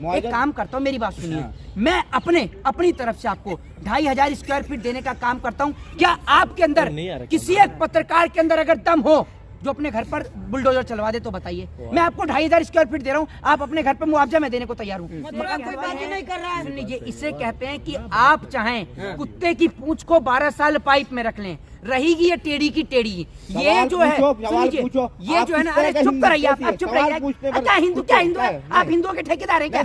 एक काम करता हूँ, मेरी बात सुनिए, मैं अपनी तरफ से आपको 2500 स्क्वायर फीट देने का काम करता हूँ। क्या आपके अंदर किसी एक पत्रकार के अंदर अगर दम हो जो अपने घर पर बुलडोजर चलवा दे तो बताइए। मैं आपको 2500 स्क्वायर फीट दे रहा हूँ, आप अपने घर पर मुआवजा मैं देने को तैयार हूँ। कोई बात ही नहीं कर रहा है। सुनिए, इसे कहते हैं कि आप चाहें कुत्ते की पूंछ को 12 साल पाइप में रख लें, रहेगी ये टेढ़ी की टेढ़ी। ये जो है ये जो है ना, अरे चुप रहिए आप चुप रहिए। क्या हिंदू है? आप हिंदुओं के ठेकेदार हैं क्या?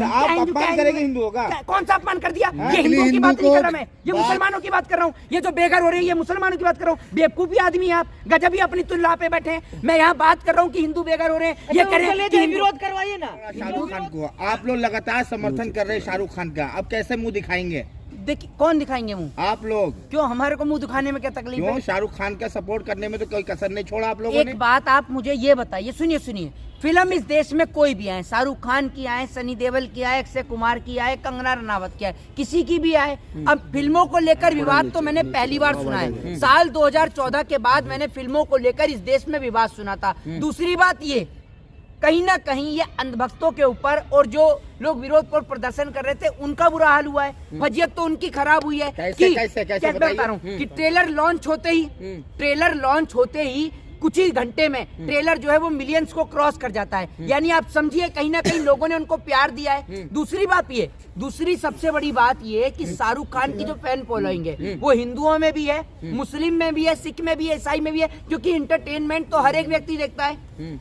हिंदुओं का कौन सा अपमान कर दिया? ये हिंदुओं की बात नहीं कर रहा मैं, ये मुसलमानों की बात कर रहा हूँ। ये जो बेघर हो रही है ये मुसलमानों की बात कर रहा हूँ। बेवकूफी आदमी आप, गजब ही अपनी तुल्ला पे बैठे हैं। मैं यहाँ बात कर रहा हूँ कि हिंदू बेघर हो रहे हैं, ये कह रहे हैं कि विरोध करवाइए ना। शाहरुख खान को आप लोग लगातार समर्थन कर रहे हैं शाहरुख खान का, अब कैसे मुंह दिखाएंगे? देखिए, कौन दिखाएंगे मुंह? आप लोग। क्यों, हमारे को मुंह दिखाने में क्या तकलीफ है? शाहरुख खान का सपोर्ट करने में तो कोई कसर नहीं छोड़ा आप लोगों ने। एक बात आप मुझे ये बताइए, सुनिए, फिल्म इस देश में कोई भी आए, शाहरुख खान की आए, सनी देओल की आए, अक्षय कुमार की आए, कंगना रनावत की आए, किसी की भी आए, अब फिल्मों को लेकर विवाद तो मैंने पहली बार सुना है। साल 2014 के बाद मैंने फिल्मों को लेकर इस देश में विवाद सुना था। दूसरी बात ये, कहीं ना कहीं ये अंधभक्तों के ऊपर और जो लोग विरोध पर प्रदर्शन कर रहे थे उनका बुरा हाल हुआ है। फजीयत तो उनकी खराब हुई है। कैसे बता रहा हूँ कि ट्रेलर लॉन्च होते ही कुछ ही घंटे में ट्रेलर जो है वो मिलियंस को क्रॉस कर जाता है। यानी आप समझिए कहीं ना कहीं लोगों ने उनको प्यार दिया है। दूसरी सबसे बड़ी बात ये कि शाहरुख खान की जो फैन फॉलोइंग है वो हिंदुओं में भी है, मुस्लिम में भी है, सिख में भी है, ईसाई में भी है, क्योंकि इंटरटेनमेंट तो हर एक व्यक्ति देखता है,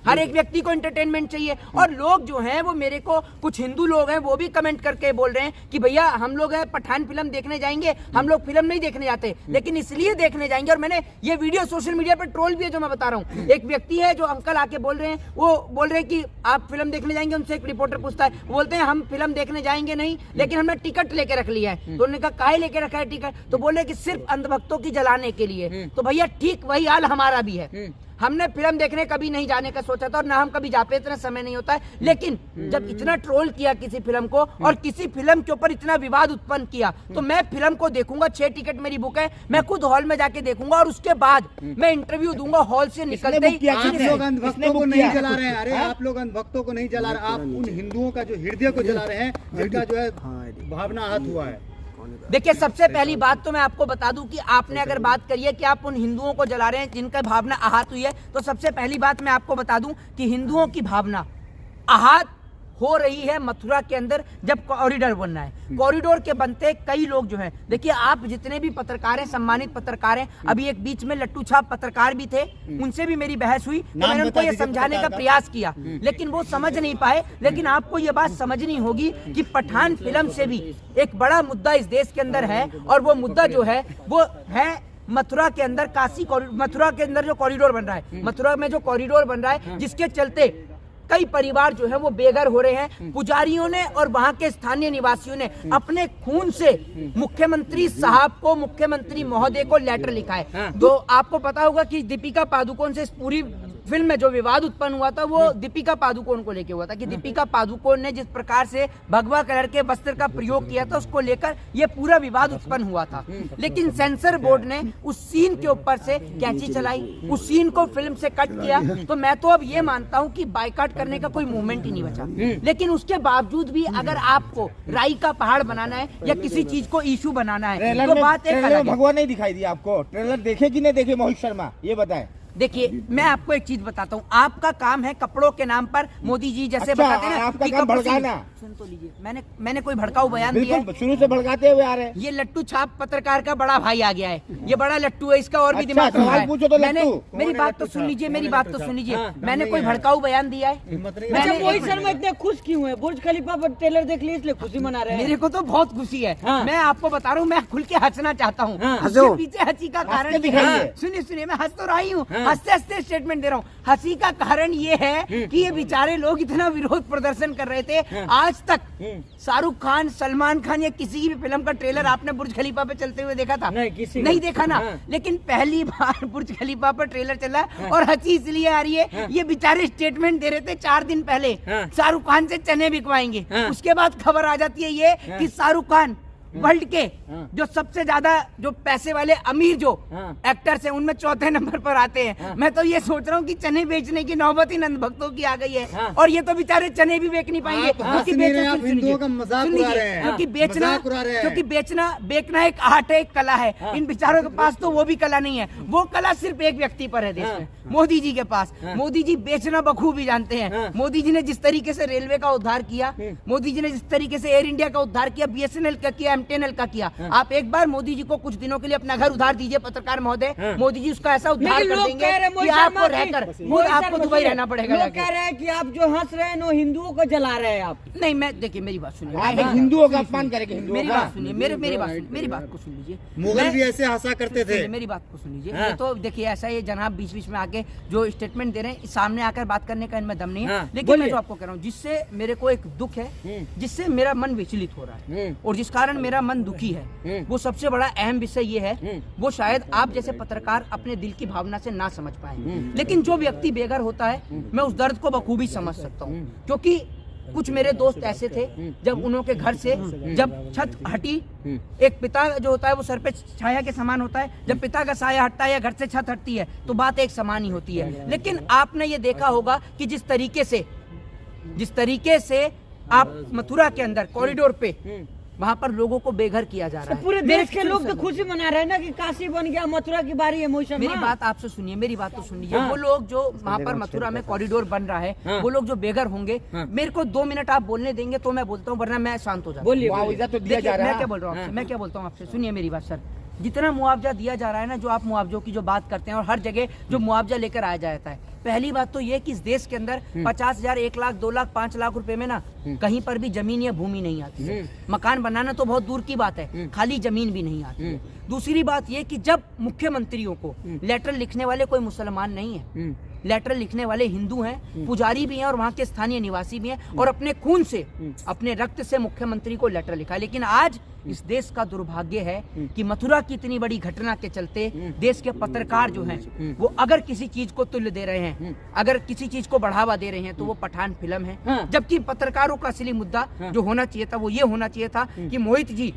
हर एक व्यक्ति को इंटरटेनमेंट चाहिए। और लोग जो हैं वो मेरे को, कुछ हिंदू लोग हैं वो भी कमेंट करके बोल रहे हैं कि भैया हम लोग हैं पठान फिल्म देखने जाएंगे, हम लोग फिल्म नहीं देखने जाते लेकिन इसलिए देखने जाएंगे। और मैंने ये वीडियो सोशल मीडिया पर ट्रोल भी है जो मैं बता रहा हूँ। एक व्यक्ति है जो अंकल आके बोल रहे हैं, वो बोल रहे हैं कि आप फिल्म देखने जाएंगे, उनसे एक रिपोर्टर पूछता है, बोलते हैं हम फिल्म देखने जाएंगे नहीं लेकिन हमने टिकट लेके रख लिया है। तो उन्होंने कहा काहे लेके रखा है टिकट? तो बोले कि सिर्फ अंधभक्तों की जलाने के लिए। तो भैया ठीक वही हाल हमारा भी है। हमने फिल्म देखने कभी नहीं जाने का सोचा था और ना हम कभी जाते, इतना समय नहीं होता है। लेकिन जब इतना ट्रोल किया किसी फिल्म को और किसी फिल्म के ऊपर इतना विवाद उत्पन्न किया तो मैं फिल्म को देखूंगा। 6 टिकट मेरी बुक है, मैं खुद हॉल में जाके देखूंगा और उसके बाद मैं इंटरव्यू दूंगा। हॉल से निकलते ही आप लोग अंधभक्तों को नहीं जला रहे हैं। अरे आप लोग अंधभक्तों को नहीं जला रहे, आप उन हिंदुओं का जो हृदय को जला रहे हैं जिनका जो है भावना आहत हुआ है। देखिए, सबसे पहली बात तो मैं आपको बता दूं कि आपने अगर बात करी है कि आप उन हिंदुओं को जला रहे हैं जिनका भावना आहत हुई है, तो सबसे पहली बात मैं आपको बता दूं कि हिंदुओं की भावना आहत हो रही है मथुरा के अंदर जब कॉरिडोर बन रहा है। कॉरिडोर के बनते कई लोग जो हैं, देखिए आप जितने भी पत्रकार हैं, सम्मानित पत्रकार हैं, अभी एक बीच में लट्टू छाप पत्रकार भी थे, उनसे भी मेरी बहस हुई तो मैंने उनको ये समझाने का प्रयास किया लेकिन वो समझ नहीं पाए। लेकिन आपको ये बात समझनी होगी कि पठान फिल्म से भी एक बड़ा मुद्दा इस देश के अंदर है और वो मुद्दा जो है वो है मथुरा के अंदर मथुरा के अंदर जो कॉरिडोर बन रहा है, मथुरा में जो कॉरिडोर बन रहा है जिसके चलते कई परिवार जो है वो बेघर हो रहे हैं। पुजारियों ने और वहां के स्थानीय निवासियों ने अपने खून से मुख्यमंत्री साहब को, मुख्यमंत्री महोदय को लेटर लिखा है। तो आपको पता होगा कि दीपिका पादुकोण से इस पूरी फिल्म में जो विवाद उत्पन्न हुआ था वो दीपिका पादुकोण को लेकर हुआ था कि दीपिका पादुकोण ने जिस प्रकार से भगवा कलर के वस्त्र का प्रयोग किया था उसको लेकर ये पूरा विवाद उत्पन्न हुआ था। लेकिन सेंसर बोर्ड ने उस सीन के ऊपर से कैंची चलाई, उस सीन को फिल्म से कट किया। तो मैं तो अब ये मानता हूँ कि बाइकाट करने का कोई मूवमेंट ही नहीं बचा। लेकिन उसके बावजूद भी अगर आपको राई का पहाड़ बनाना है या किसी चीज को इशू बनाना है तो बात एक अलग है। भगवान नहीं दिखाई दिया आपको? ट्रेलर देखे कि नहीं देखे मोहित शर्मा, ये बताएं। देखिए, मैं आपको एक चीज बताता हूँ, आपका काम है कपड़ों के नाम पर मोदी जी जैसे बताते हैं ना, आपका काम भड़काना। सुन तो लीजिए, मैंने कोई भड़काऊ बयान दिया है? शुरू से भड़काते हुए आ रहे हैं। ये लट्टू छाप पत्रकार का बड़ा भाई आ गया है, ये बड़ा लट्टू है, इसका और भी दिमाग तो मैंने मेरी बात तो सुन लीजिए, मैंने कोई भड़काऊ बयान दिया है? मैंने मोहित शर्मा इतने खुश क्यों है? बुर्ज खलीफा पर ट्रेलर देख लिए इसलिए खुशी मना रहे हैं। मेरे को तो बहुत खुशी है। मैं आपको बता रहा हूँ, मैं खुल के हंसना चाहता हूँ। पीछे हंसी का कारण सुनिए, मैं हंस तो रही हूँ, हंसते हंसते स्टेटमेंट दे रहा हूँ। हंसी का कारण ये है कि ये बेचारे लोग इतना विरोध प्रदर्शन कर रहे थे। आज तक शाहरुख खान, सलमान खान या किसी की भी फिल्म का ट्रेलर आपने बुर्ज खलीफा पे चलते हुए देखा था? नहीं देखा ना। लेकिन पहली बार बुर्ज खलीफा पर ट्रेलर चला और हंसी इसलिए आ रही है, ये बेचारे स्टेटमेंट दे रहे थे 4 दिन पहले शाहरुख खान से चने बिकवाएंगे। उसके बाद खबर आ जाती है ये कि शाहरुख खान वर्ल्ड के जो सबसे ज्यादा जो पैसे वाले अमीर जो हाँ। एक्टर्स हैं उनमें चौथे नंबर पर आते हैं। हाँ। मैं तो ये सोच रहा हूँ कि चने बेचने की नौबत ही नंद भक्तों की आ गई है। हाँ। और ये तो बेचारे चने भी बेच नहीं पाएंगे आप हंस नहीं रहे हैं, आप हिंदुओं का मजाक उड़ा रहे हैं। क्योंकि बेचना मजाक उड़ा रहे हैं। क्योंकि बेचना एक आर्ट है, एक कला है। हाँ। इन बेचारों के पास तो वो भी कला नहीं है। वो कला सिर्फ एक व्यक्ति पर है देश हाँ। में, मोदी जी के पास। हाँ। मोदी जी बेचना बखूबी जानते हैं। हाँ। मोदी जी ने जिस तरीके से रेलवे का उद्धार किया, मोदी जी ने जिस तरीके से एयर इंडिया का उद्धार किया, BSNL का किया, MTNL का किया। आप एक बार मोदी जी को कुछ दिनों के लिए अपना घर उधार दीजिए पत्रकार महोदय, मोदी जी उसका ऐसा उद्धार लेकिन कर लोग देंगे कह रहे हैं कि मोहित आपको शर्मा रहकर की- खुद मोहित आपको शर्मा दुबई सुनिए, रहना पड़ेगा लोग जाके। कह रहे हैं कि आप जो हंस रहे हैं वो हिंदुओं को जला रहे हैं आप। नहीं, मैं देखिए मेरी बात सुनिए, आप हिंदुओं का अपमान करेंगे, हिंदुओं मेरी का। बात सुनिए, मेरी बात को सुन लीजिए। मुगल मैं- भी ऐसे हंसा करते थे। सुनिए, मेरी बात को सुन लीजिए। हाँ। ये तो देखिए ऐसा ये जनाब बीच बीच में आके जो स्टेटमेंट दे रहे हैं, सामने आकर बात करने का इनमें दम नहीं है। हाँ, लेकिन बोलिए। मैं जो आपको कह रहा हूँ, जिससे मेरे को एक दुख है, जिससे मेरा मन विचलित हो रहा है और जिस कारण मेरा मन दुखी है, वो सबसे बड़ा अहम विषय ये है, वो शायद आप जैसे पत्रकार अपने दिल की भावना से ना समझ पाए। लेकिन जो व्यक्ति बेघर होता है, मैं उस दर्द को बखूबी समझ सकता हूँ। क्योंकि कुछ मेरे दोस्त ऐसे थे, जब उनके घर से जब छत हटी, एक पिता जो होता है वो सर पे छाया के समान होता है, जब पिता का साया हटता है या घर से छत हटती है तो बात एक समान ही होती है। लेकिन आपने ये देखा होगा कि जिस तरीके से आप मथुरा के अंदर कॉरिडोर पे वहां पर लोगों को बेघर किया जा रहा तो है। पूरे मेरे देश के लोग तो खुशी मना रहे हैं ना कि काशी बन गया, मथुरा की बारी है। मोहित शर्मा मेरी बात आपसे सुनिए, मेरी बात तो सुनिए। हाँ। वो लोग जो वहाँ पर मथुरा में कॉरिडोर बन रहा है, हाँ। वो लोग जो बेघर होंगे, हाँ। मेरे को 2 मिनट आप बोलने देंगे तो मैं बोलता हूँ, वरना मैं शांत हो जाता हूँ। बोलिए, मुआवजा तो दिया देखिए, जा रहा मैं है। क्या बोल रहा हूँ आपसे, हाँ। मैं क्या बोलता हूँ आपसे, सुनिए मेरी बात सर। जितना मुआवजा दिया जा रहा है ना, जो आप मुआवजों की जो बात करते हैं और हर जगह जो मुआवजा लेकर आया जाता है, पहली बात तो ये कि इस देश के अंदर 50,000, 1 लाख, 2 लाख, 5 लाख रुपए में ना कहीं पर भी जमीन या भूमि नहीं आती है। मकान बनाना तो बहुत दूर की बात है, खाली जमीन भी नहीं आती है। दूसरी बात ये कि जब मुख्यमंत्रियों को लेटर लिखने वाले कोई मुसलमान नहीं है, लेटर लिखने वाले हिंदू हैं, पुजारी भी हैं और वहाँ के स्थानीय निवासी भी हैं, और अपने खून से, अपने रक्त से मुख्यमंत्री को लेटर लिखा। लेकिन आज इस देश का दुर्भाग्य है कि मथुरा की इतनी बड़ी घटना के चलते देश के पत्रकार जो हैं, वो अगर किसी चीज को तुल्य दे रहे हैं, अगर किसी चीज को बढ़ावा दे रहे हैं, तो वो पठान फिल्म है। हाँ। जबकि पत्रकारों का असली मुद्दा जो होना चाहिए था, वो ये होना चाहिए था कि मोहित जी,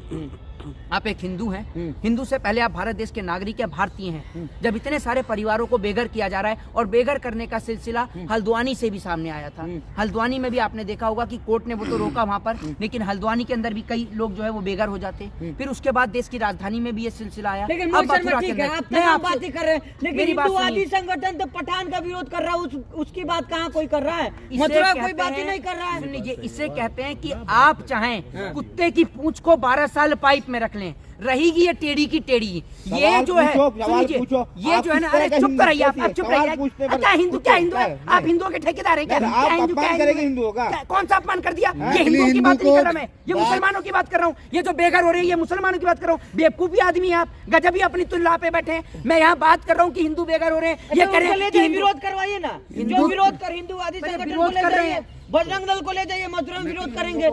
आप एक हिंदू हैं, हिंदू से पहले आप भारत देश के नागरिक हैं, भारतीय हैं। जब इतने सारे परिवारों को बेघर किया जा रहा है, और बेघर करने का सिलसिला हल्द्वानी से भी सामने आया था। हल्द्वानी में भी आपने देखा होगा कि कोर्ट ने वो तो रोका वहां पर, लेकिन हल्द्वानी के अंदर भी कई लोग जो है वो बेघर हो जाते। फिर उसके बाद देश की राजधानी में भी ये सिलसिला आया। लेकिन अब मोहित शर्मा मथुरा के ठीक है, अंदर- आप मैं तमाम आपसे- बातें कर रहे हैं, लेकिन मेरी बात हिंदुवादी सुनिए। संगठन तो पठान का विरोध कर रहा है, उसकी बात कहाँ कोई कर रहा है? इसे मथुरा कोई कहते बात ही हैं- नहीं कर रहा है। सुन लीजिए, इसे कहते हैं कि आप चाहें कुत्ते की पूंछ को 12 साल पाइप में रख लें, रहेगी ये टेढ़ी की टेढ़ी। ये सवाल जो है, पूछो, सुन सवाल लीजिए, पूछो। ये आप जो है ना, किस तरह अरे का चुप हिंदू रहिए आप, कैसी है? चुप सवाल रहिए। पूछने पर क्या हिंदू, क्या हिंदू है? नहीं। आप हिंदुओं के ठेकेदार हैं क्या? नहीं, क्या आप हिंदू, अपमान क्या करेंगे हिंदू हिंदुओं का। क्या- कौन सा अपमान कर दिया? हाँ, ये हिंदुओं की हिंदू बात नहीं को कर रहा मैं, ये बात- मुसलमानों की बात कर रहा हूँ। ये जो बेघर हो रही है, ये मुसलमानों की बात कर रहा हूँ। बेवकूफी आदमी है आप, गजब ही अपनी तुल्ला पे बैठे हैं। मैं यहाँ बात कर रहा हूँ कि हिंदू बेघर हो रहे हैं, ये अच्छा, कह रहे उनको ले हैं कि जाइए, हिंदू- विरोध करवाइए ना। जो हिंदू- विरोध कर हिंदुवादी मेरे संगठन को विरोध ले कर रहे जाइए, हैं। बजरंग दल को ले जाइए, मथुरा में विरोध करेंगे।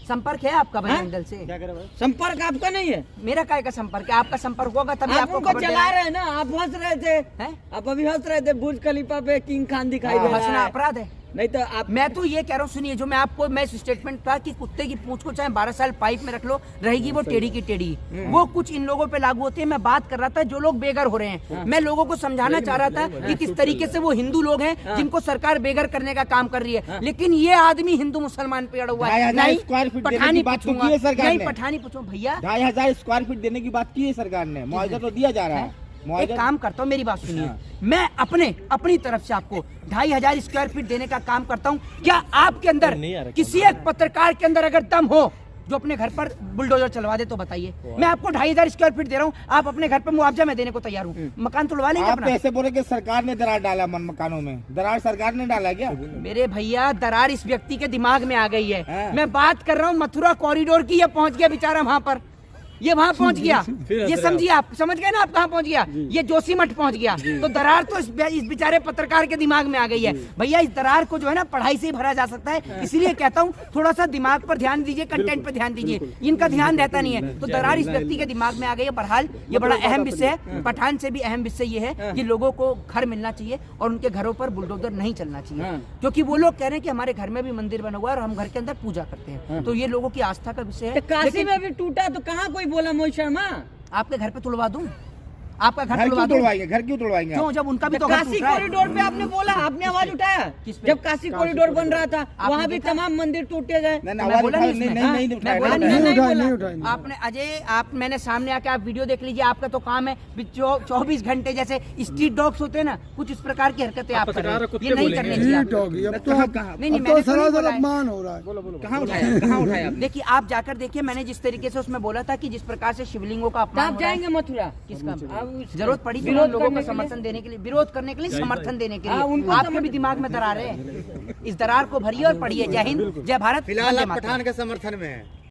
संपर्क है आपका बजरंग दल से? संपर्क आपका नहीं है, मेरा काय का संपर्क है? आपका संपर्क होगा तभी आप आपको उनको खबर दे चला रहा है। रहे हैं ना। आप हंस रहे थे, हैं? आप अभी हंस रहे थे, बुर्ज खलीफा पे किंग खान दिखाई दे हंसना रहा है। अपराध है? नहीं तो आप मैं तो ये कह रहा हूँ, सुनिए, जो मैं स्टेटमेंट था कि कुत्ते की पूंछ को चाहे 12 साल पाइप में रख लो, रहेगी वो टेढ़ी की टेढ़ी। वो कुछ इन लोगों पे लागू होती है। मैं बात कर रहा था जो लोग बेघर हो रहे हैं, मैं लोगों को समझाना चाह रहा था कि किस तरीके से वो हिंदू लोग हैं जिनको सरकार बेघर करने का काम कर रही है। लेकिन ये आदमी हिंदू मुसलमान पे अड़ा हुआ है। 2,500 स्क्वायर फीट देने की पठानी बात तो पूछूंगा, की है सरकार नहीं ने। पठानी पूछो भैया। 2,500 स्क्वायर फीट देने की बात की है सरकार ने, मुआवजा तो दिया जा रहा है। एक मुआवजा काम करता हूँ, मेरी बात सुनिए, मैं अपनी तरफ से आपको 2,500 स्क्वायर फीट देने का काम करता हूँ। क्या आपके अंदर किसी एक पत्रकार के अंदर अगर दम हो जो अपने घर पर बुलडोजर चलवा दे तो बताइए। मैं आपको 2,500 स्क्वायर फीट दे रहा हूँ, आप अपने घर पर मुआवजा मैं देने को तैयार हूँ। मकान तोड़वा लेंगे आप अपना? ऐसे बोले कि सरकार ने दरार डाला मकानों में, दरार सरकार ने डाला क्या? मेरे भैया, दरार इस व्यक्ति के दिमाग में आ गई है। हाँ। मैं बात कर रहा हूँ मथुरा कॉरिडोर की, ये पहुंच गया बेचारा वहां पर। ये वहां पहुंच गया, ये समझिए, आप समझ गए ना आप कहां पहुंच गया, ये जोशीमठ पहुंच गया। तो दरार तो इस बेचारे पत्रकार के दिमाग में आ गई है। भैया इस दरार को जो है ना पढ़ाई से ही भरा जा सकता है, इसलिए कहता हूँ थोड़ा सा दिमाग पर ध्यान दीजिए, कंटेंट पर ध्यान दीजिए, इनका ध्यान रहता नहीं है। तो दरार इस व्यक्ति के दिमाग में आ गई है। बहरहाल ये बड़ा अहम विषय है। पठान से भी अहम विषय ये है कि लोगों को घर मिलना चाहिए और उनके घरों पर बुलडोजर नहीं चलना चाहिए, क्योंकि वो लोग कह रहे हैं कि हमारे घर में भी मंदिर बना हुआ है और हम घर के अंदर पूजा करते हैं। तो ये लोगों की आस्था का विषय है। काशी में भी टूटा तो कहाँ कोई बोला मोहित शर्मा? आपके घर पे तुड़वा दूं? आपका घर घर तुड़वा क्यों दूं? तोड़वाएंगे? घर क्यों तोड़वाएंगे आप? क्यों? जब उनका भी तो घर काशी टूट रहा है। कॉरिडोर पे आपने बोला, आपने आवाज उठाया किस पे? जब काशी कॉरिडोर बन रहा था, वहाँ भी देखा? तमाम मंदिर टूटे गए। नहीं, मैं आवाज बोला उठाओ, नहीं नहीं इसमें, नहीं हाँ? नहीं मैं उठाया, बोला नहीं नहीं, उठाया। नहीं बोला। आपने अजय, आप मैंने सामने आके आप वीडियो देख लीजिए। आपका तो काम है 24 घंटे जैसे स्ट्रीट डॉग्स होते हैं ना, कुछ इस प्रकार की हरकतें आप कर रहे हैं। ये नहीं करनी चाहिए आपको। डॉगी अब तो कहाँ कहाँ नहीं नहीं, अब मैंने तो तो नहीं सरासर बोला है। अपमान हो रहा है। कहाँ उठाया? कहाँ उठाया आपने? देखिए आप जाकर देखिए, मैंने जिस तरीके से उसमें बोला था कि जिस प्रकार से शिवलिंगों का तो अपमान आप हो रहा है। जाएंगे मथुरा? किसका? अब जरूरत पड़ी तो विरोध लोगों करने को के लिए? समर्थन देने के लिए, विरोध करने के लिए, समर्थन देने के हाँ, लिए। उनको आपके भी दिमाग में दरार है, इस दरार को भरिए और पढ़िए। जय हिंद, जय भारत, फिलहाल वंदे आप मातरम। पठान के समर्थन में है।